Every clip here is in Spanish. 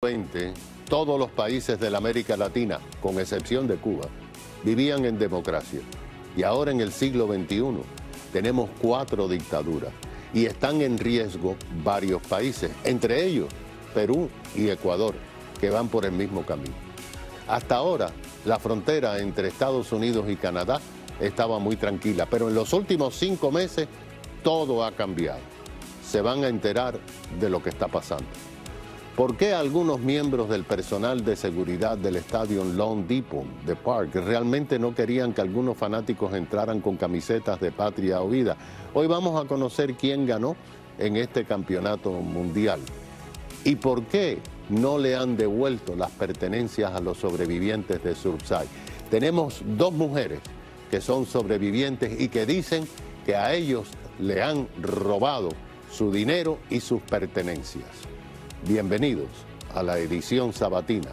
XX, todos los países de la América Latina, con excepción de Cuba, vivían en democracia. Y ahora en el siglo XXI tenemos 4 dictaduras y están en riesgo varios países, entre ellos Perú y Ecuador, que van por el mismo camino. Hasta ahora, la frontera entre Estados Unidos y Canadá estaba muy tranquila, pero en los últimos 5 meses todo ha cambiado. Se van a enterar de lo que está pasando. ¿Por qué algunos miembros del personal de seguridad del estadio Lone Depot de Park realmente no querían que algunos fanáticos entraran con camisetas de Patria o Vida? Hoy vamos a conocer quién ganó en este campeonato mundial y por qué no le han devuelto las pertenencias a los sobrevivientes de Surfside. Tenemos 2 mujeres que son sobrevivientes y que dicen que a ellos le han robado su dinero y sus pertenencias. Bienvenidos a la edición sabatina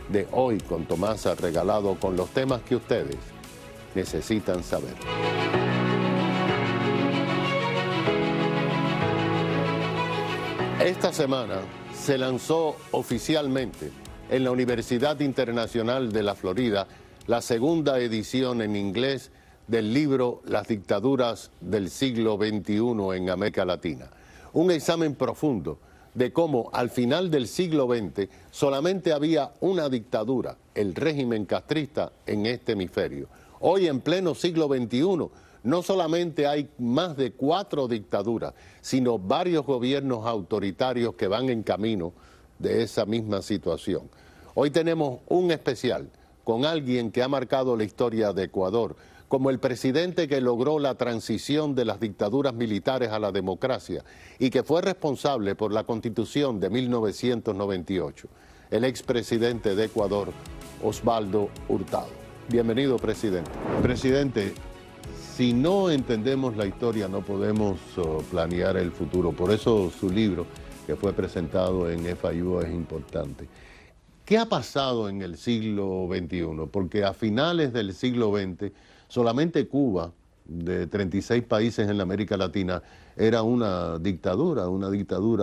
de Hoy con Tomás Regalado, con los temas que ustedes necesitan saber. Esta semana se lanzó oficialmente en la Universidad Internacional de la Florida la segunda edición en inglés del libro Las dictaduras del siglo XXI en América Latina. Un examen profundo de cómo al final del siglo XX solamente había una dictadura, el régimen castrista, en este hemisferio. Hoy, en pleno siglo XXI, no solamente hay más de 4 dictaduras, sino varios gobiernos autoritarios que van en camino de esa misma situación. Hoy tenemos un especial con alguien que ha marcado la historia de Ecuador, como el presidente que logró la transición de las dictaduras militares a la democracia y que fue responsable por la Constitución de 1998, el expresidente de Ecuador, Osvaldo Hurtado. Bienvenido, presidente. Presidente, si no entendemos la historia no podemos planear el futuro. Por eso su libro, que fue presentado en FIU, es importante. ¿Qué ha pasado en el siglo XXI? Porque a finales del siglo XX, solamente Cuba, de 36 países en la América Latina, era una dictadura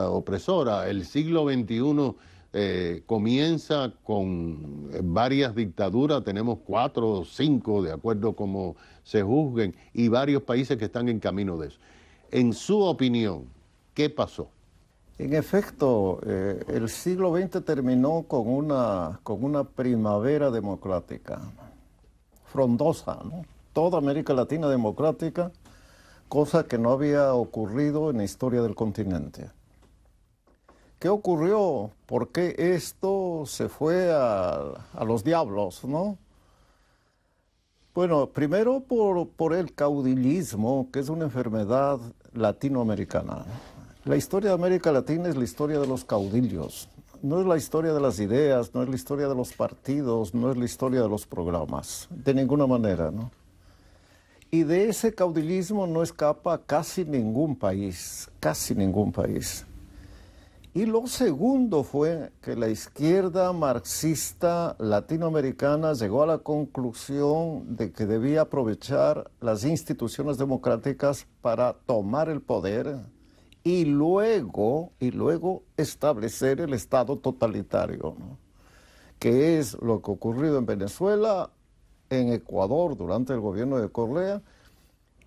opresora. El siglo XXI comienza con varias dictaduras, tenemos 4 o 5, de acuerdo como se juzguen, y varios países que están en camino de eso. En su opinión, ¿qué pasó? En efecto, el siglo XX terminó con una primavera democrática, frondosa, ¿no? Toda América Latina democrática, cosa que no había ocurrido en la historia del continente. ¿Qué ocurrió? ¿Por qué esto se fue a los diablos, no? Bueno, primero por el caudillismo, que es una enfermedad latinoamericana. La historia de América Latina es la historia de los caudillos. No es la historia de las ideas, no es la historia de los partidos, no es la historia de los programas, de ninguna manera, ¿no? Y de ese caudillismo no escapa casi ningún país, casi ningún país. Y lo segundo fue que la izquierda marxista latinoamericana llegó a la conclusión de que debía aprovechar las instituciones democráticas para tomar el poder y luego establecer el Estado totalitario, ¿no? Que es lo que ha ocurrido en Venezuela, en Ecuador durante el gobierno de Correa,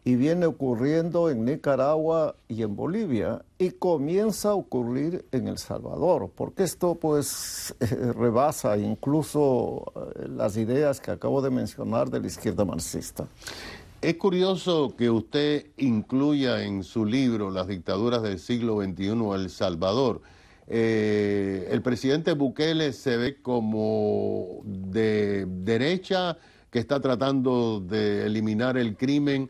y viene ocurriendo en Nicaragua y en Bolivia, y comienza a ocurrir en El Salvador, porque esto pues rebasa incluso las ideas que acabo de mencionar de la izquierda marxista. Es curioso que usted incluya en su libro Las dictaduras del siglo XXI El Salvador. El presidente Bukele se ve como de derecha, que está tratando de eliminar el crimen.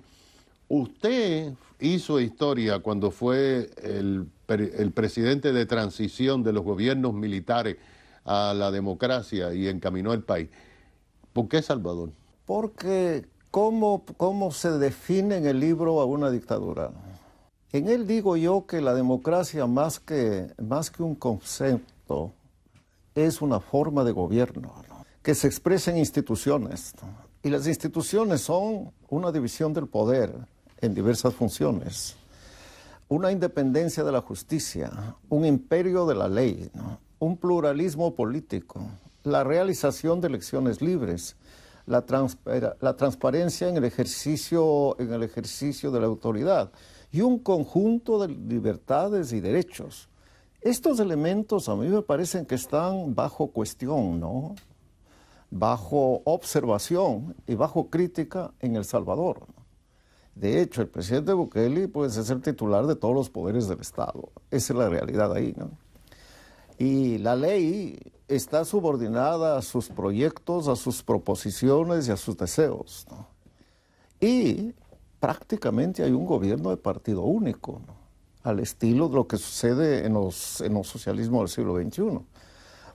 Usted hizo historia cuando fue el presidente de transición de los gobiernos militares a la democracia y encaminó el país. ¿Por qué Salvador? Porque ¿cómo se define en el libro a una dictadura? En él digo yo que la democracia, más que un concepto, es una forma de gobierno, ¿no? Que se expresa en instituciones, ¿no? Y las instituciones son una división del poder en diversas funciones, una independencia de la justicia, un imperio de la ley, ¿no? un pluralismo político, la realización de elecciones libres, la transparencia en el ejercicio de la autoridad y un conjunto de libertades y derechos. Estos elementos a mí me parecen que están bajo cuestión, ¿no? Bajo observación y bajo crítica en El Salvador. De hecho, el presidente Bukele pues, es el titular de todos los poderes del Estado. Esa es la realidad ahí, ¿no? Y la ley está subordinada a sus proyectos, a sus proposiciones y a sus deseos, ¿no? Y prácticamente hay un gobierno de partido único, ¿no? Al estilo de lo que sucede en los socialismos del siglo XXI.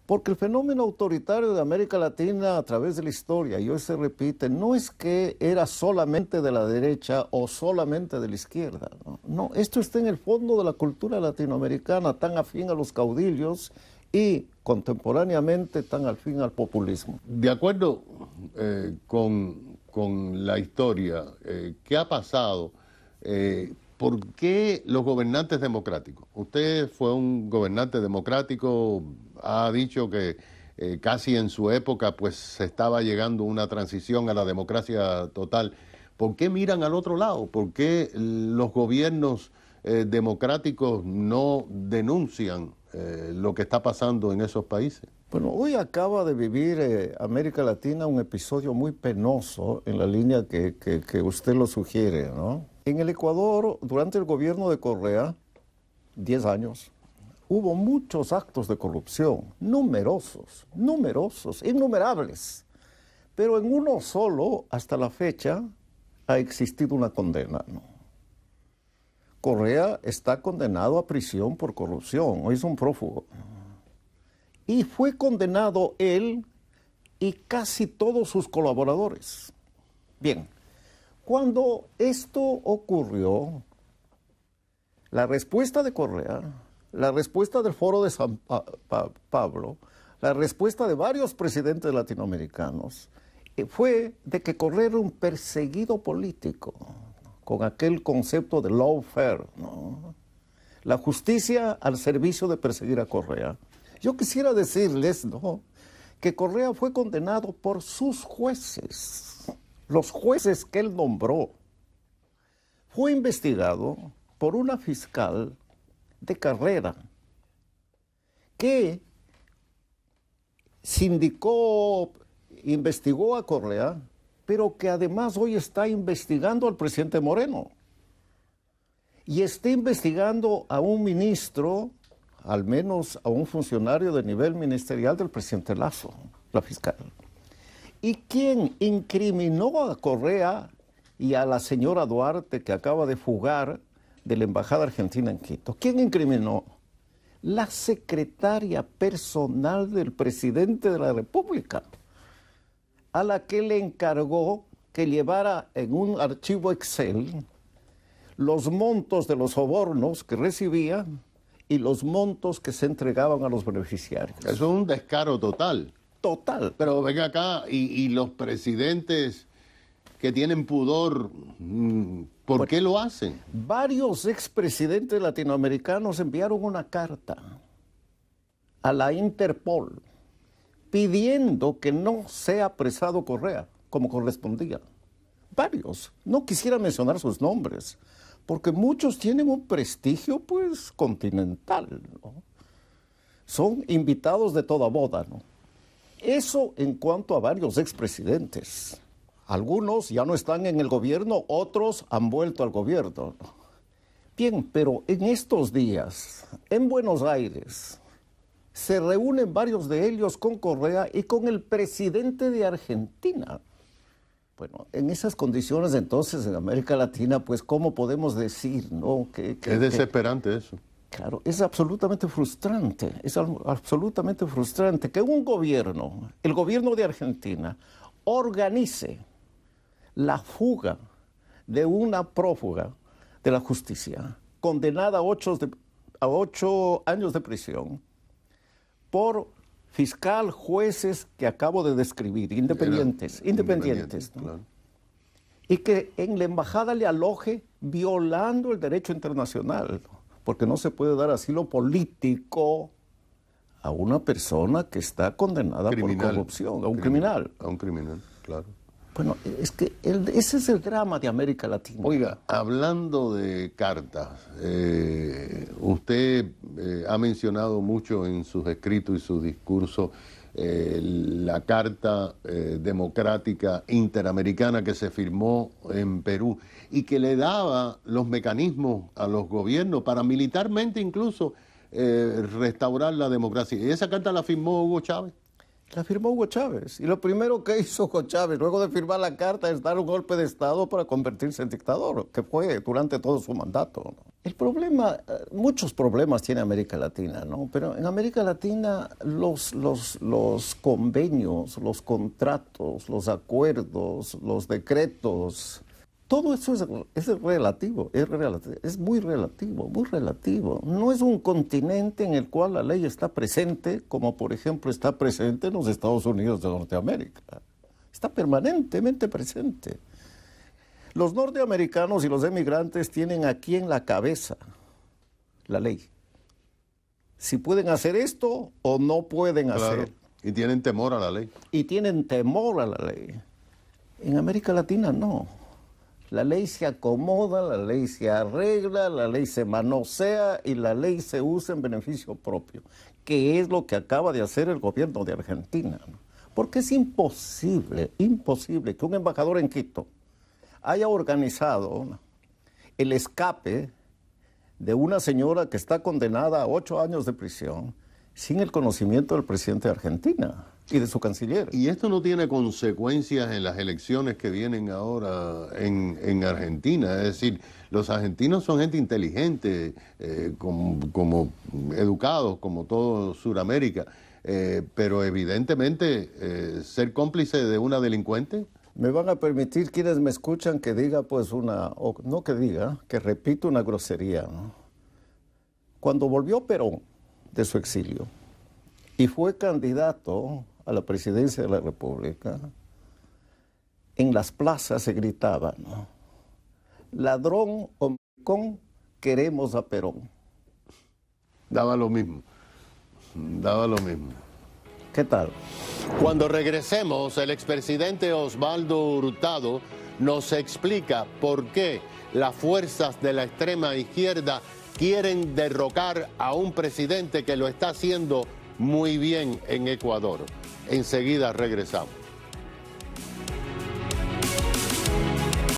Porque el fenómeno autoritario de América Latina a través de la historia, y hoy se repite, no es que era solamente de la derecha o solamente de la izquierda. No, esto está en el fondo de la cultura latinoamericana, tan afín a los caudillos y contemporáneamente tan afín al populismo. De acuerdo con la historia, ¿qué ha pasado? ¿Por qué los gobernantes democráticos? Usted fue un gobernante democrático, ha dicho que casi en su época pues se estaba llegando una transición a la democracia total. ¿Por qué miran al otro lado? ¿Por qué los gobiernos democráticos no denuncian lo que está pasando en esos países? Bueno, hoy acaba de vivir América Latina un episodio muy penoso en la línea que usted lo sugiere, ¿no? En el Ecuador, durante el gobierno de Correa, 10 años, hubo muchos actos de corrupción, numerosos, innumerables. Pero en uno solo, hasta la fecha, ha existido una condena, ¿no? Correa está condenado a prisión por corrupción, hoy es un prófugo. Y fue condenado él y casi todos sus colaboradores. Bien, cuando esto ocurrió, la respuesta de Correa, la respuesta del Foro de San Pablo, la respuesta de varios presidentes latinoamericanos, fue de que Correa era un perseguido político, con aquel concepto de lawfare, ¿no? La justicia al servicio de perseguir a Correa. Yo quisiera decirles, ¿no?, que Correa fue condenado por sus jueces, los jueces que él nombró. Fue investigado por una fiscal de carrera que investigó a Correa, pero que además hoy está investigando al presidente Moreno. Y está investigando a un ministro, al menos a un funcionario de nivel ministerial del presidente Lasso, la fiscal. ¿Y quién incriminó a Correa y a la señora Duarte, que acaba de fugar de la Embajada Argentina en Quito? ¿Quién incriminó? La secretaria personal del presidente de la República, a la que le encargó que llevara en un archivo Excel los montos de los sobornos que recibía y los montos que se entregaban a los beneficiarios. Eso es un descaro total. Total. Pero venga acá, y los presidentes que tienen pudor, ¿por qué lo hacen? Varios expresidentes latinoamericanos enviaron una carta a la Interpol pidiendo que no sea apresado Correa, como correspondía. Varios. No quisiera mencionar sus nombres, porque muchos tienen un prestigio, pues, continental, ¿no? Son invitados de toda boda, ¿no? Eso en cuanto a varios expresidentes. Algunos ya no están en el gobierno, otros han vuelto al gobierno, ¿no? Bien, pero en estos días, en Buenos Aires, se reúnen varios de ellos con Correa y con el presidente de Argentina. Bueno, en esas condiciones entonces en América Latina, pues, ¿cómo podemos decir, no? Es desesperante eso. Claro, es absolutamente frustrante, que un gobierno, el gobierno de Argentina, organice la fuga de una prófuga de la justicia, condenada a 8 años de prisión, por fiscal, jueces que acabo de describir, independientes, ¿no? Claro. Y que en la embajada le aloje violando el derecho internacional, porque no se puede dar asilo político a una persona que está condenada por corrupción, a un criminal. A un criminal, claro. Bueno, es que ese es el drama de América Latina. Oiga, hablando de cartas, usted ha mencionado mucho en sus escritos y sus discursos la Carta Democrática Interamericana que se firmó en Perú y que le daba los mecanismos a los gobiernos para militarmente incluso restaurar la democracia. ¿Y esa carta la firmó Hugo Chávez? La firmó Hugo Chávez. Y lo primero que hizo Hugo Chávez, luego de firmar la carta, es dar un golpe de Estado para convertirse en dictador, que fue durante todo su mandato, ¿no? El problema, muchos problemas tiene América Latina, ¿no? Pero en América Latina los convenios, los contratos, los acuerdos, los decretos, todo eso es relativo, es muy relativo, muy relativo. No es un continente en el cual la ley está presente, como por ejemplo está presente en los Estados Unidos de Norteamérica. Está permanentemente presente. Los norteamericanos y los emigrantes tienen aquí en la cabeza la ley. Si pueden hacer esto o no pueden hacer. Y tienen temor a la ley. Y tienen temor a la ley. En América Latina no. La ley se acomoda, la ley se arregla, la ley se manosea y la ley se usa en beneficio propio, que es lo que acaba de hacer el gobierno de Argentina, ¿no? Porque es imposible que un embajador en Quito haya organizado el escape de una señora que está condenada a 8 años de prisión sin el conocimiento del presidente de Argentina y de su canciller. ¿Y esto no tiene consecuencias en las elecciones que vienen ahora en Argentina? Es decir, los argentinos son gente inteligente, como educados, como todo Sudamérica, pero evidentemente ser cómplice de una delincuente. Me van a permitir quienes me escuchan que diga que repita una grosería, ¿no? Cuando volvió Perón de su exilio y fue candidato a la presidencia de la República, en las plazas se gritaba, ¿no? Ladrón o maricón, queremos a Perón. Daba lo mismo, daba lo mismo. ¿Qué tal? Cuando regresemos, el expresidente Osvaldo Hurtado nos explica por qué las fuerzas de la extrema izquierda quieren derrocar a un presidente que lo está haciendo muy bien en Ecuador. Enseguida regresamos.